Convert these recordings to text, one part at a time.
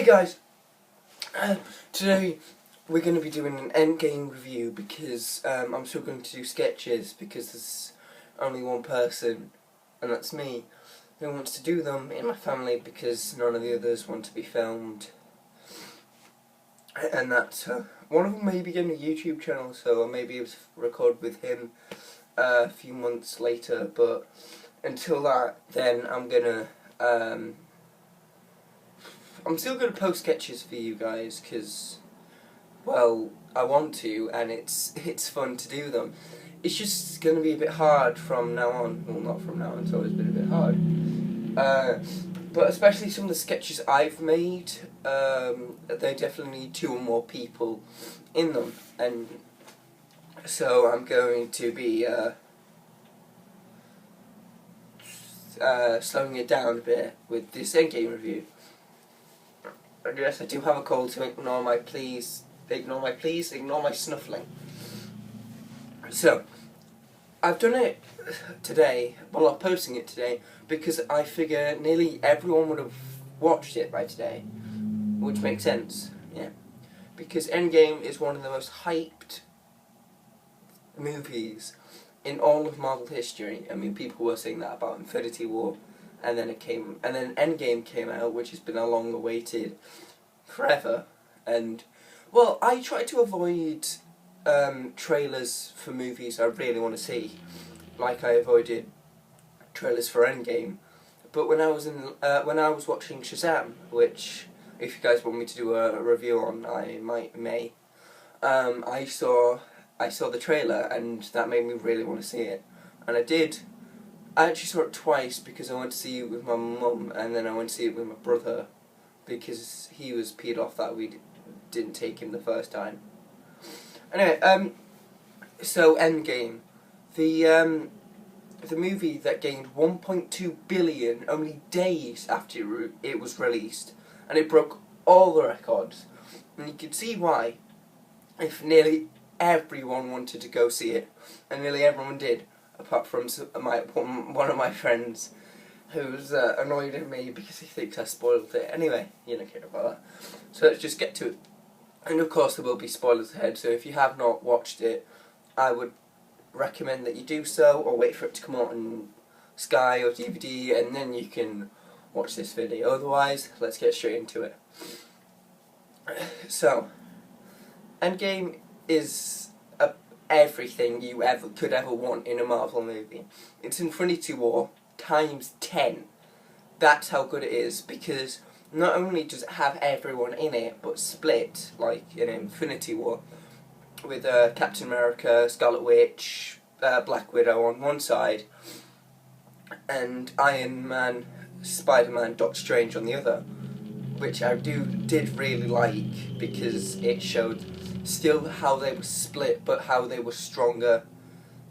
Hey guys, today we're going to be doing an Endgame review because I'm still going to do sketches because there's only one person, and that's me, who wants to do them in my family because none of the others want to be filmed. And that one of them may be getting a YouTube channel, so I may be able to record with him a few months later, but until that, then I'm still going to post sketches for you guys because, well, I want to, and it's fun to do them. It's just going to be a bit hard from now on. Well, not from now on, it's always been a bit hard. But especially some of the sketches I've made, they definitely need 2 or more people in them. And so I'm going to be slowing it down a bit with this Endgame review. And yes, I do have a call to ignore my snuffling. So, I've done it today, well, I'm posting it today, because I figure nearly everyone would have watched it by today, which makes sense, yeah. Because Endgame is one of the most hyped movies in all of Marvel history. I mean, people were saying that about Infinity War, and then Endgame came out, which has been a long awaited forever. And well, I try to avoid trailers for movies I really want to see, like I avoided trailers for Endgame. But when I was watching Shazam, which if you guys want me to do a review on, I may. I saw the trailer, and that made me really want to see it, and I did. I actually saw it twice because I went to see it with my mum, and then I went to see it with my brother because he was peed off that we didn't take him the first time. Anyway, so Endgame, the movie that gained 1.2 billion only days after it was released, and it broke all the records, and you can see why. If nearly everyone wanted to go see it, and nearly everyone did, apart from one of my friends who's annoyed at me because he thinks I spoiled it. Anyway, you don't care about that. So let's just get to it. And of course there will be spoilers ahead, so if you have not watched it, I would recommend that you do so, or wait for it to come out on Sky or DVD, and then you can watch this video. Otherwise, let's get straight into it. So, Endgame is everything you could ever want in a Marvel movie. It's Infinity War times 10. That's how good it is, because not only does it have everyone in it, but split, like in Infinity War, with Captain America, Scarlet Witch, Black Widow on one side, and Iron Man, Spider-Man, Doctor Strange on the other, which I did really like, because it showed still how they were split, but how they were stronger.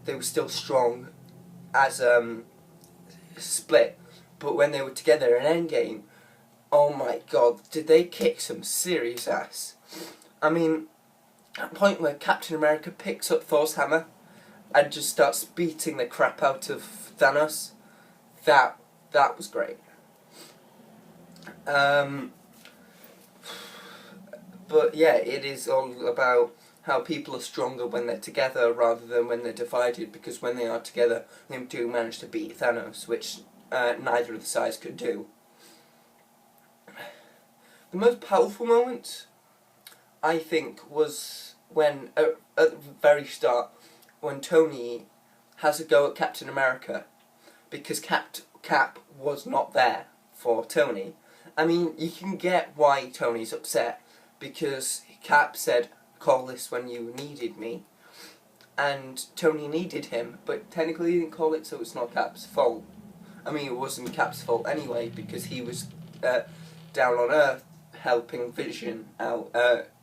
They were still strong as split, but when they were together in Endgame, oh my god, did they kick some serious ass. I mean, at the point where Captain America picks up Thor's hammer and just starts beating the crap out of Thanos, that was great. But yeah, it is all about how people are stronger when they're together rather than when they're divided, because when they are together, they do manage to beat Thanos, which neither of the sides could do. The most powerful moment, I think, was when, at the very start, when Tony has a go at Captain America, because Cap was not there for Tony. I mean, you can get why Tony's upset, because Cap said, "Call this when you needed me," and Tony needed him, but technically he didn't call it, so it's not Cap's fault. I mean, it wasn't Cap's fault anyway, because he was down on Earth helping Vision out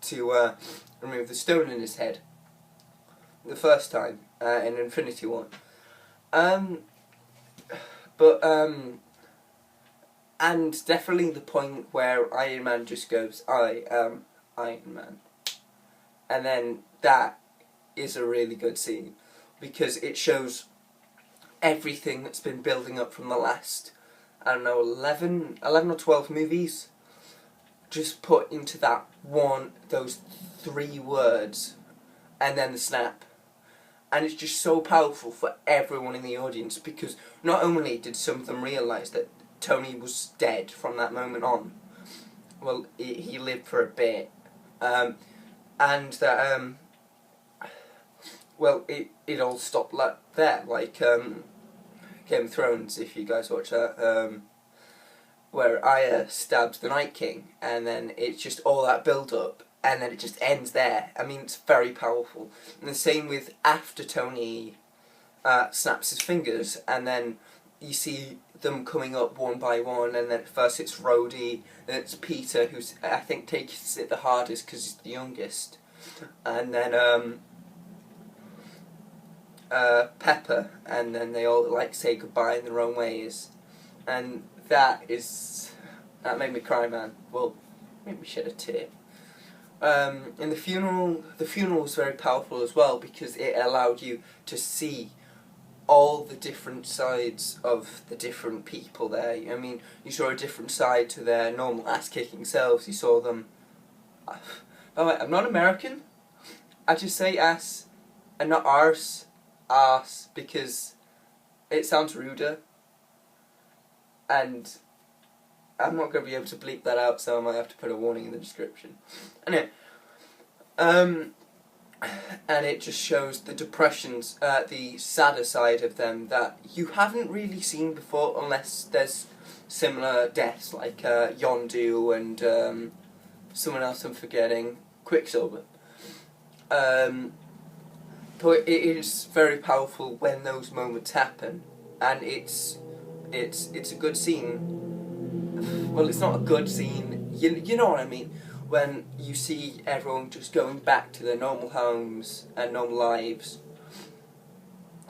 to remove the stone in his head the first time in Infinity War. And definitely the point where Iron Man just goes, "I am Iron Man." And then that is a really good scene, because it shows everything that's been building up from the last, I don't know, 11 or 12 movies. just put into those 3 words, and then the snap. And it's just so powerful for everyone in the audience, because not only did some of them realise that Tony was dead from that moment on, well, he lived for a bit, and that, well, it all stopped there, like Game of Thrones, if you guys watch that, where Arya stabs the Night King, and then it's just all that build-up, and then it just ends there. I mean, it's very powerful. And the same with after Tony snaps his fingers, and then you see them coming up one by one, and then at first it's Rhodey, then it's Peter, who's, I think, takes it the hardest because he's the youngest, and then Pepper, and then they all like say goodbye in their own ways, and that made me cry, man. Well, made me shed a tear. And the funeral was very powerful as well, because it allowed you to see all the different sides of the different people there. I mean, you saw a different side to their normal ass-kicking selves. You saw them... By the way, I'm not American. I just say ass and not arse, because it sounds ruder. And I'm not going to be able to bleep that out, so I might have to put a warning in the description. Anyway, and it just shows the depressions, the sadder side of them that you haven't really seen before, unless there's similar deaths like Yondu and someone else I'm forgetting, Quicksilver. But it is very powerful when those moments happen, and it's a good scene. Well, it's not a good scene. You know what I mean? When you see everyone just going back to their normal homes and normal lives,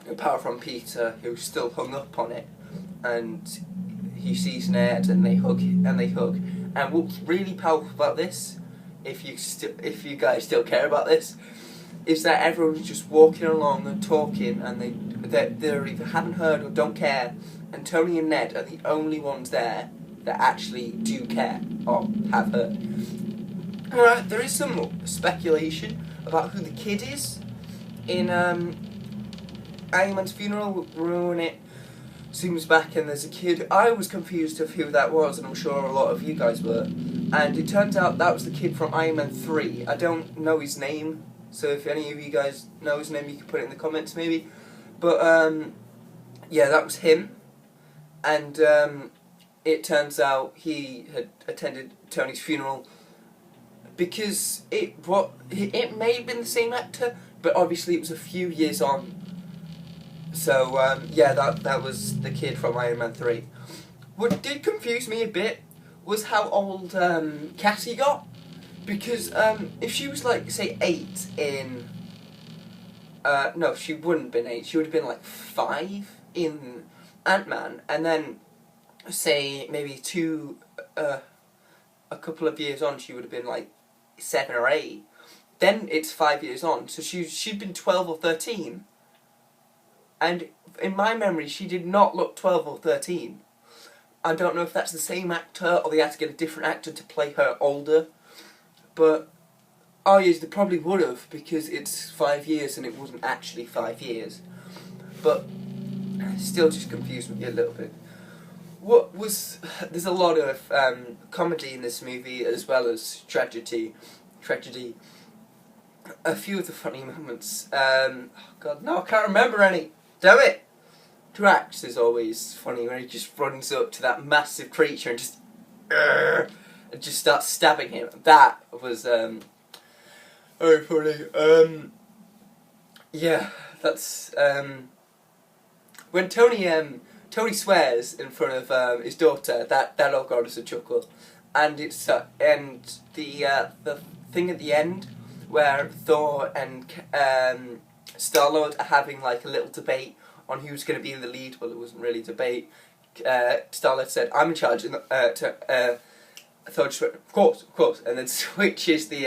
apart from Peter, who's still hung up on it, and he sees Ned, and they hug. And what's really powerful about this, if you guys still care about this, is that everyone's just walking along and talking, and they either haven't heard or don't care, and Tony and Ned are the only ones there that actually do care or have heard. There is some speculation about who the kid is in Iron Man's funeral. When it zooms back and there's a kid, I was confused of who that was, and I'm sure a lot of you guys were. And it turns out that was the kid from Iron Man 3. I don't know his name, so if any of you guys know his name, you can put it in the comments maybe. But yeah, that was him. And it turns out he had attended Tony's funeral, because it may have been the same actor, but obviously it was a few years on. So yeah, that was the kid from Iron Man 3. What did confuse me a bit was how old Cassie got, because if she was like, say, 8 in... no, she wouldn't have been 8, she would have been like 5 in Ant-Man, and then say maybe a couple of years on she would have been like 7 or 8. Then it's 5 years on, so she'd been 12 or 13. And in my memory, she did not look 12 or 13. I don't know if that's the same actor, or they had to get a different actor to play her older. But, oh yes, they probably would have, because it's 5 years and it wasn't actually 5 years. But, still just confused me a little bit. There's a lot of comedy in this movie, as well as tragedy. A few of the funny moments, oh god, no, I can't remember any. Damn it! Drax is always funny when he just runs up to that massive creature and just starts stabbing him. That was very funny. Yeah, that's when Tony swears in front of his daughter. That all got us a chuckle, and it's and the thing at the end where Thor and Star-Lord are having like a little debate on who's going to be in the lead. Well, it wasn't really a debate. Star-Lord said, "I'm in charge," and Thor just went, of course," and then switches the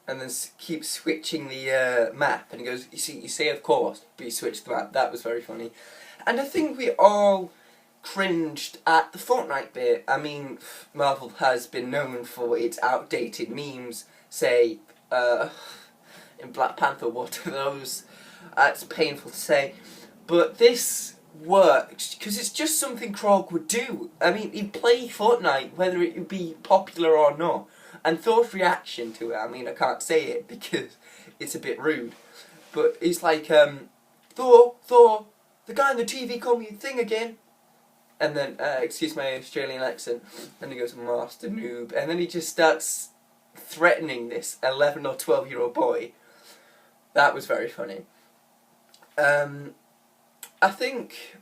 and then keeps switching the map, and he goes, you say of course, but you switch the map. That was very funny, and I think we all cringed at the Fortnite bit. I mean, Marvel has been known for its outdated memes, say, in Black Panther, what are those? It's painful to say. But this worked, because it's just something Krog would do. I mean, he'd play Fortnite, whether it would be popular or not. And Thor's reaction to it, I mean, I can't say it because it's a bit rude. But it's like, Thor, the guy on the TV called me a thing again. And then, excuse my Australian accent, and he goes, Master Noob. And then he just starts threatening this 11 or 12-year-old boy. That was very funny. I think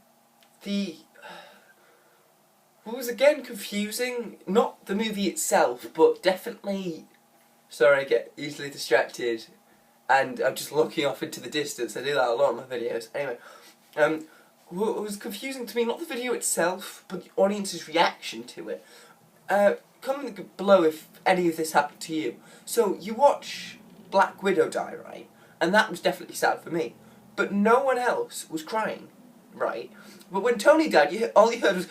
what was again confusing, not the movie itself, but definitely, sorry I get easily distracted, and I'm just looking off into the distance, I do that a lot in my videos. Anyway, what was confusing to me, not the video itself, but the audience's reaction to it. Comment below if any of this happened to you. So, you watch Black Widow die, right? And that was definitely sad for me. But no one else was crying, right? But when Tony died, all you heard was...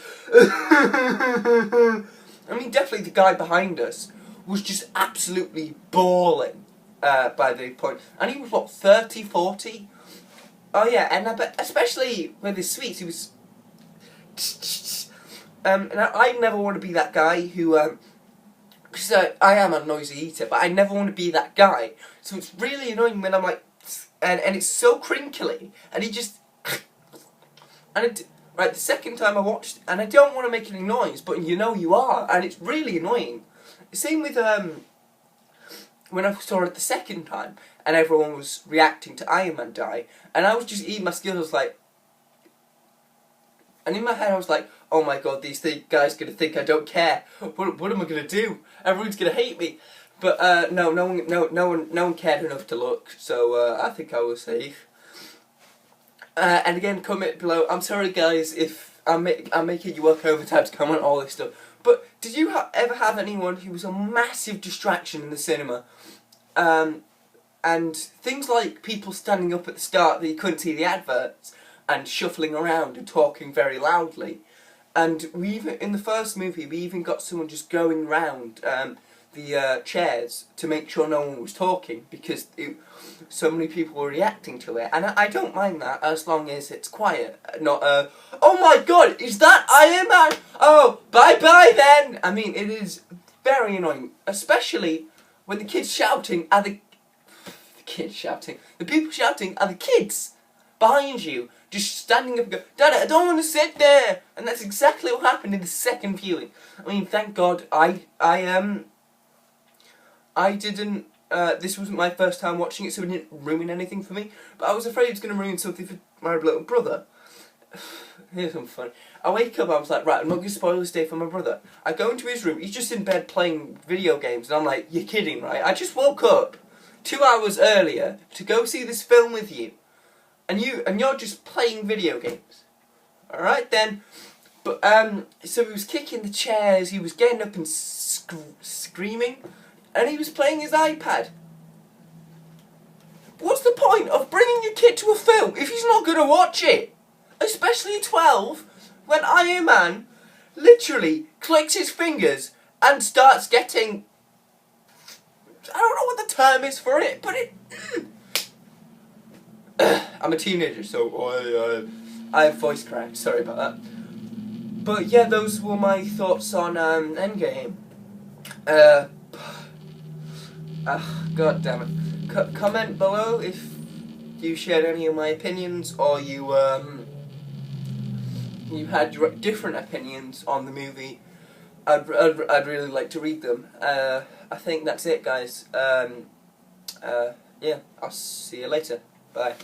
I mean, definitely the guy behind us was just absolutely bawling by the point. And he was, what, 30, 40? Oh yeah, and especially with his sweets, he was... and I never want to be that guy who... because I am a noisy eater, but I never want to be that guy. So it's really annoying when I'm like... And it's so crinkly, and he just... and right, the second time I watched, and I don't want to make any noise, but you know you are, and it's really annoying. Same with, when I saw it the second time, and everyone was reacting to Iron Man die, and I was just eating my Skittles like... And in my head I was like, oh my god, these guys are going to think I don't care. What am I going to do? Everyone's going to hate me. But no one cared enough to look, so I think I was safe. And again, comment below. I'm sorry, guys, if I'm making you work overtime to comment all this stuff. But did you ever have anyone who was a massive distraction in the cinema? And things like people standing up at the start that you couldn't see the adverts, and shuffling around and talking very loudly. And we even in the first movie we even got someone just going round the chairs to make sure no one was talking, because so many people were reacting to it, and I don't mind that as long as it's quiet, not oh my god, is that Iron Man? Oh, bye bye then. I mean, it is very annoying, especially when the kids shouting are the people shouting are the kids behind you, just standing up and go, Dad, I don't want to sit there. And that's exactly what happened in the second viewing. I mean, thank God I didn't, this wasn't my first time watching it, so it didn't ruin anything for me. But I was afraid it was going to ruin something for my little brother. Here's something fun. I wake up, I was like, right, I'm not going to spoil this day for my brother. I go into his room, he's just in bed playing video games, and I'm like, you're kidding, right? I just woke up 2 hours earlier to go see this film with you. And you're just playing video games. Alright then. But, so he was kicking the chairs, he was getting up and screaming, and he was playing his iPad. What's the point of bringing your kid to a film if he's not going to watch it? Especially 12, when Iron Man literally clicks his fingers and starts getting... I don't know what the term is for it, but it... I'm a teenager, so I have voice crack, sorry about that. But yeah, those were my thoughts on Endgame. God damn it. Comment below if you shared any of my opinions, or you had different opinions on the movie. I'd really like to read them. I think that's it, guys. Yeah, I'll see you later. Bye.